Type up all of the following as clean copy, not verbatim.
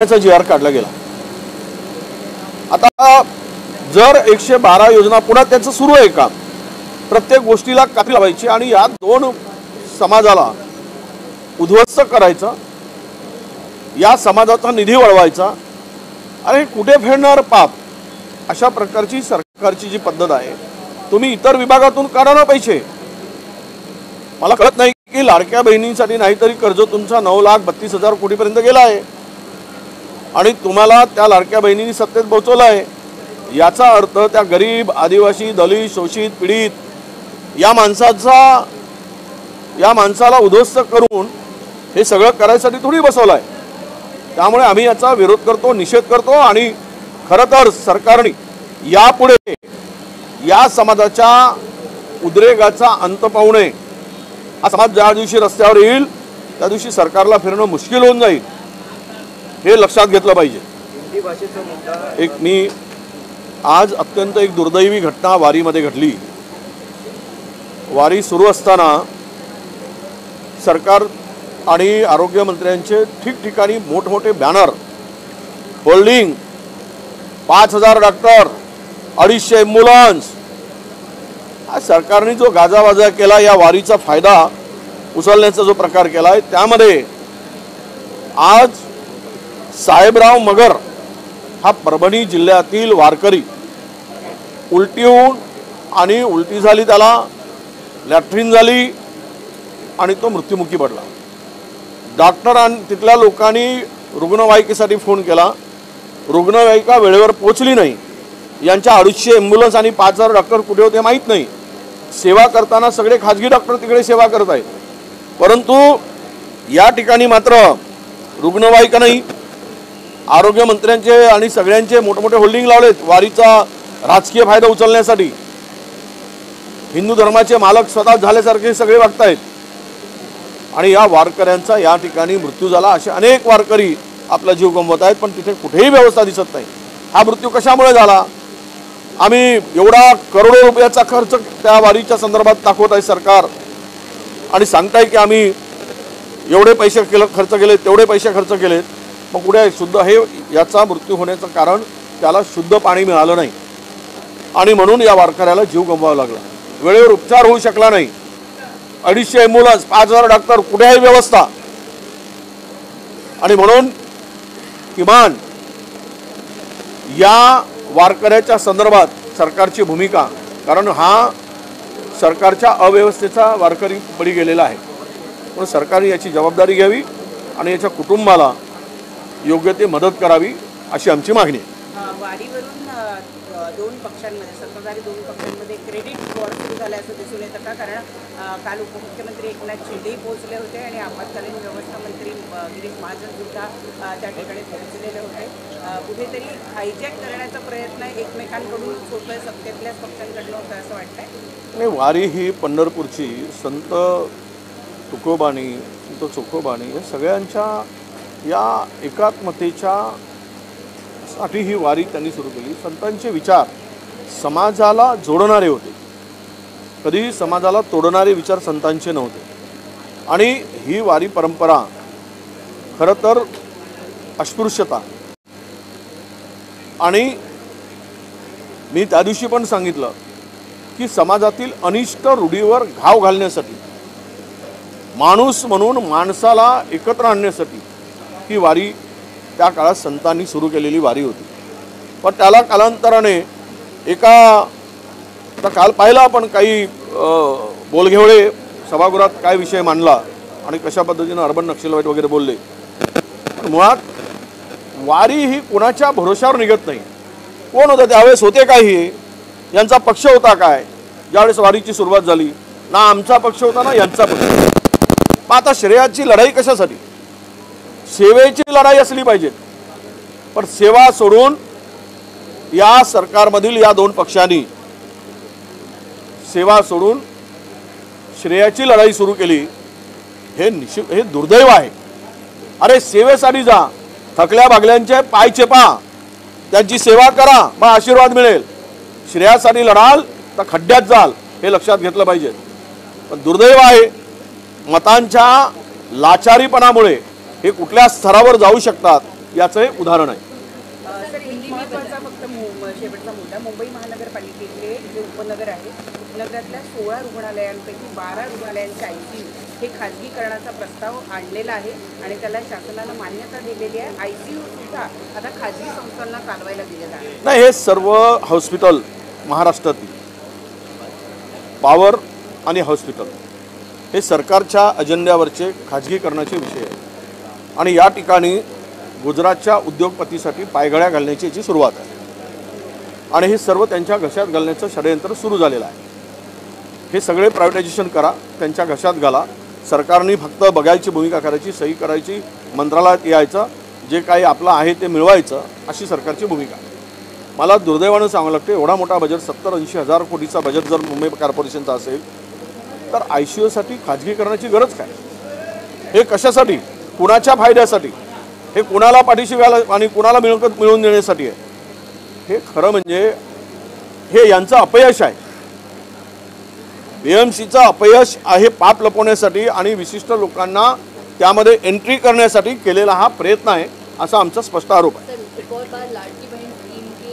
GR काढला गेला। आता जर 112 योजना पुन्हा त्याचं सुरू आहे का, प्रत्येक गोष्टीला काठी लावायची आणि या दोन समाजाला उद्ध्वस्त करायचं, या समाजाचा निधी वळवायचा, अरे कुठे फेडणार पाप, अशा प्रकारची सरकारची जी पद्धत आहे। तुम्ही इतर विभागातून काढा ना पैसे। मला कळत नाही की लाडक्या बहिणींसाठी नाहीतरी कर्ज तुमचा 9,32,000 कोटी पर्यंत गेला आहे आणि तुम्हाला त्या लाडक्या बहिणींनी सत्तेत पोहोचवलं आहे। याचा अर्थ त्या गरीब, आदिवासी, दलित, शोषित, पीडित या माणसाला उद्ध्वस्त करून हे सगळं करायसाठी थोडी बसवलं आहे। त्यामुळे आम्ही याचा विरोध करतो, निषेध करतो आणि खरं तर सरकारने यापुढे या समाजाच्या उद्रेकाचा अंत पाहू नये। हा समाज ज्या दिवशी रस्त्यावर येईल त्या दिवशी सरकारला फिरणं मुश्किल होऊन जाईल, हे लक्षात घेतलं पाहिजे। मी आज अत्यंत एक दुर्दैवी घटना वारीमध्ये घडली। वारी सुरू असताना सरकार आणि आरोग्य मंत्र्यांचे ठिकठिकाणी मोठमोठे बॅनर, होल्डिंग, 5,000 डॉक्टर, 250 ॲम्ब्युलन्स, सरकारने जो गाजावाजा केला, या वारीचा फायदा उचलण्याचा जो प्रकार केला आहे, त्यामध्ये आज साहेबराव मगर हा परभणी जिल्ह्यातील वारकरी उलटी होऊन आणि उलटी झाली, त्याला लॅट्रिन झाली आणि तो मृत्युमुखी पडला। डॉक्टर आणि तिथल्या लोकांनी रुग्णवाहिकेसाठी फोन केला, रुग्णवाहिका वेळेवर पोहोचली नाही। यांच्या 250 ॲम्ब्युलन्स आणि 5,000 डॉक्टर कुठे होते माहीत नाही। सेवा करताना सगळे खाजगी डॉक्टर तिकडे सेवा करत आहेत, परंतु या ठिकाणी मात्र रुग्णवाहिका नाही। आरोग्य मंत्र्यांचे आणि सगळ्यांचे मोठमोठे होल्डिंग लावलेत वारीचा राजकीय फायदा उचलण्यासाठी। हिंदू धर्माचे मालक स्वतः झाल्यासारखे सगळे वागतायत आणि या वारकऱ्यांचा या ठिकाणी मृत्यू झाला। असे अनेक वारकरी आपला जीव गमवत आहेत, पण तिथे कुठेही व्यवस्था दिसत नाही। हा मृत्यू कशामुळे झाला? आम्ही एवढा करोडो रुपयाचा खर्च त्या वारीच्या संदर्भात दाखवत आहे सरकार आणि सांगताय की आम्ही एवढे पैसे खर्च केले, तेवढे पैसे खर्च केलेत, मग कुठे शुद्ध हे याचा मृत्यू होण्याचं कारण त्याला शुद्ध पाणी मिळालं नाही आणि म्हणून या वारकऱ्याला जीव गमवावा लागला। वेळेवर उपचार होऊ शकला नाही। 250 ॲम्ब्युलन्स, 5,000 डॉक्टर, कुठेही व्यवस्था, आणि म्हणून किमान या वारकऱ्याच्या संदर्भात सरकारची भूमिका, कारण हा सरकारच्या अव्यवस्थेचा वारकरी बळी गेलेला आहे, म्हणून सरकारने याची जबाबदारी घ्यावी आणि याच्या कुटुंबाला योग्य ते मदत करावी, अशी आमची मागणी आहे। वारीवरून दोन पक्षांमध्ये, सत्ताधारी दोन पक्षांमध्ये क्रेडिट वॉर सुरू झाल्याचं दिसून येतं का? कारण काल उपमुख्यमंत्री एकनाथ शिंदेही पोहोचले होते आणि आपत्कालीन व्यवस्था मंत्री गिरीश महाजन सुद्धा त्या ठिकाणी पोहोचलेले होते। कुठेतरी हायजॅक करण्याचा प्रयत्न एकमेकांकडून होतोय, सत्तेतल्याच पक्षांकडनं होतं असं वाटतंय? नाही, वारी ही पंढरपूरची संत तुकोबानी, संत चोखोबानी या सगळ्यांच्या या एकात्मतेच्या साठी ही वारी त्यांनी सुरू केली। संतांचे विचार समाजाला जोडणारे होते, कधी समाजाला तोडणारे विचार संतांचे नव्हते आणि ही वारी परंपरा खरं तर अस्पृश्यता, आणि मी त्या दिवशी पण सांगितलं की समाजातील अनिष्ट रूढीवर घाव घालण्यासाठी, माणूस म्हणून माणसाला एकत्र आणण्यासाठी ही वारी त्या काळात संतांनी सुरू केलेली वारी होती। पण त्याला कालांतराने आता काल पाहिला आपण काही बोलघेवळे सभागृहात काय विषय मांडला आणि कशा पद्धतीने अर्बन नक्षलवाईट वगैरे बोलले। मुळात वारी ही कोणाच्या भरोशावर निघत नाही। कोण होतं त्यावेळेस, होते काय हे, यांचा पक्ष होता काय ज्यावेळेस वारीची सुरुवात झाली? ना आमचा पक्ष होता ना यांचा पक्ष। मग आता श्रेयाची लढाई कशासाठी? सेवेची लढाई असली पाहिजे, पण सेवा सोडून या सरकारमधील या दोन पक्षांनी सेवा सोडून श्रेयाची लढाई सुरू केली, हे दुर्दैव आहे। अरे सेवेसाठी जा, थकल्या भागल्यांचे पाय चेपा, त्यांची सेवा करा, मग आशीर्वाद मिळेल। श्रेयासाठी लढाल तर खड्ड्यात जाल, हे लक्षात घेतलं पाहिजे। पण दुर्दैव आहे, मतांच्या लाचारीपणामुळे हे कुठल्या स्तरावर जाऊ शकतात याचं हे उदाहरण आहे. सर एक महत्त्वाचा फक्त शेवटचा मुद्दा, मुंबई महानगरपालिकेतले जे उपनगर आहे, उपनगरातल्या 16 रुग्णालयांपैकी 12 रुग्णालयांचे ICU हे खाजगीकरणाचा प्रस्ताव आणलेला आहे आणि त्याला शासनानं मान्यता दिलेली आहे. ICU सुद्धा आता खाजगी संस्थांना चालवायला दिले जाणार नाही. हे सर्व हॉस्पिटल महाराष्ट्रातील पॉवर आणि हॉस्पिटल हे सरकारच्या अजेंड्यावरचे खाजगीकरणाचे विषय आहे आणि या ठिकाणी गुजरातच्या उद्योगपतीसाठी पायघड्या घालण्याची याची सुरुवात आहे आणि हे सर्व त्यांच्या घशात घालण्याचं षडयंत्र सुरू झालेलं आहे. हे सगळे प्रायव्हेटायझेशन करा, त्यांच्या घशात घाला. सरकारने फक्त बघायची भूमिका करायची, सही करायची, मंत्रालयात यायचं, जे काही आपलं आहे ते मिळवायचं, अशी सरकारची भूमिका. मला दुर्दैवानं सांगावं लागतं, एवढा मोठा बजेट 70-80 हजार कोटीचा बजेट जर मुंबई कॉर्पोरेशनचा असेल तर ICUसाठी खाजगीकरणाची गरज काय? हे कशासाठी, कुणाच्या फायद्यासाठी, हे कुणाला पाठीशी घाला आणि कुणाला मिळवून देण्यासाठी आहे? हे खरं म्हणजे हे यांचं अपयश आहे. BMCचं अपयश आहे पाप लपवण्यासाठी आणि विशिष्ट लोकांना त्यामध्ये एंट्री करण्यासाठी केलेला हा प्रयत्न आहे, असा आमचा स्पष्ट आरोप आहे. एक और बार लाडली बहन स्कीम के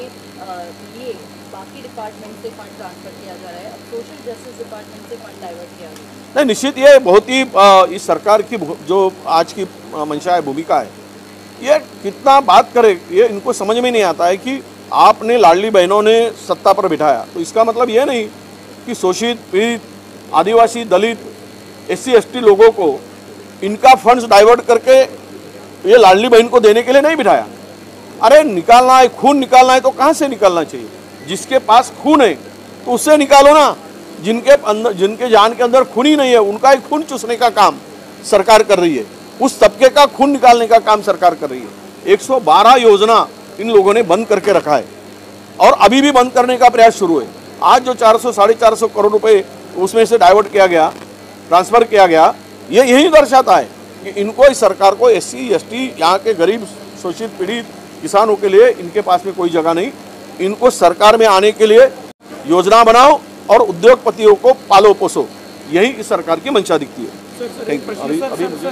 लिए बाकी डिपार्टमेंट से फंड ट्रांसफर किया जा रहा है, अब सोशल जस्टिस डिपार्टमेंट से फंड डाइवर्ट किया गया है. नहीं, निश्चित ये बहुत ही इस सरकार की जो आज की मंशा है, भूमिका है, ये कितना बात करे, ये इनको समझ में नहीं आता है कि आपने लाडली बहनों ने सत्ता पर बिठाया तो इसका मतलब ये नहीं कि शोषित, पीड़ित, आदिवासी, दलित, SC ST लोगों को इनका फंड्स डाइवर्ट करके ये लाडली बहन को देने के लिए नहीं बिठाया. अरे निकालना है, खून निकालना है तो कहाँ से निकालना चाहिए? जिसके पास खून है तो उससे निकालो ना. जिनके जान के अंदर खून ही नहीं है उनका ही खून चूसने का काम सरकार कर रही है. उस तबके का खून निकालने का काम सरकार कर रही है. 112 योजना इन लोगों ने बंद करके रखा है और अभी भी बंद करने का प्रयास शुरू है. आज जो 400-450 करोड़ रुपए उसमें से डाइवर्ट किया गया, ट्रांसफ़र किया गया, ये यही दर्शाता है कि इनको, इस सरकार को SC ST यहाँ के गरीब, शोषित, पीड़ित किसानों के लिए इनके पास में कोई जगह नहीं. इनको सरकार में आने के लिए योजना बनाओ और उद्योगपतियों को पालो पोसो, यही इस सरकार की मंशा दिखती है. Thank you. अभी मुझे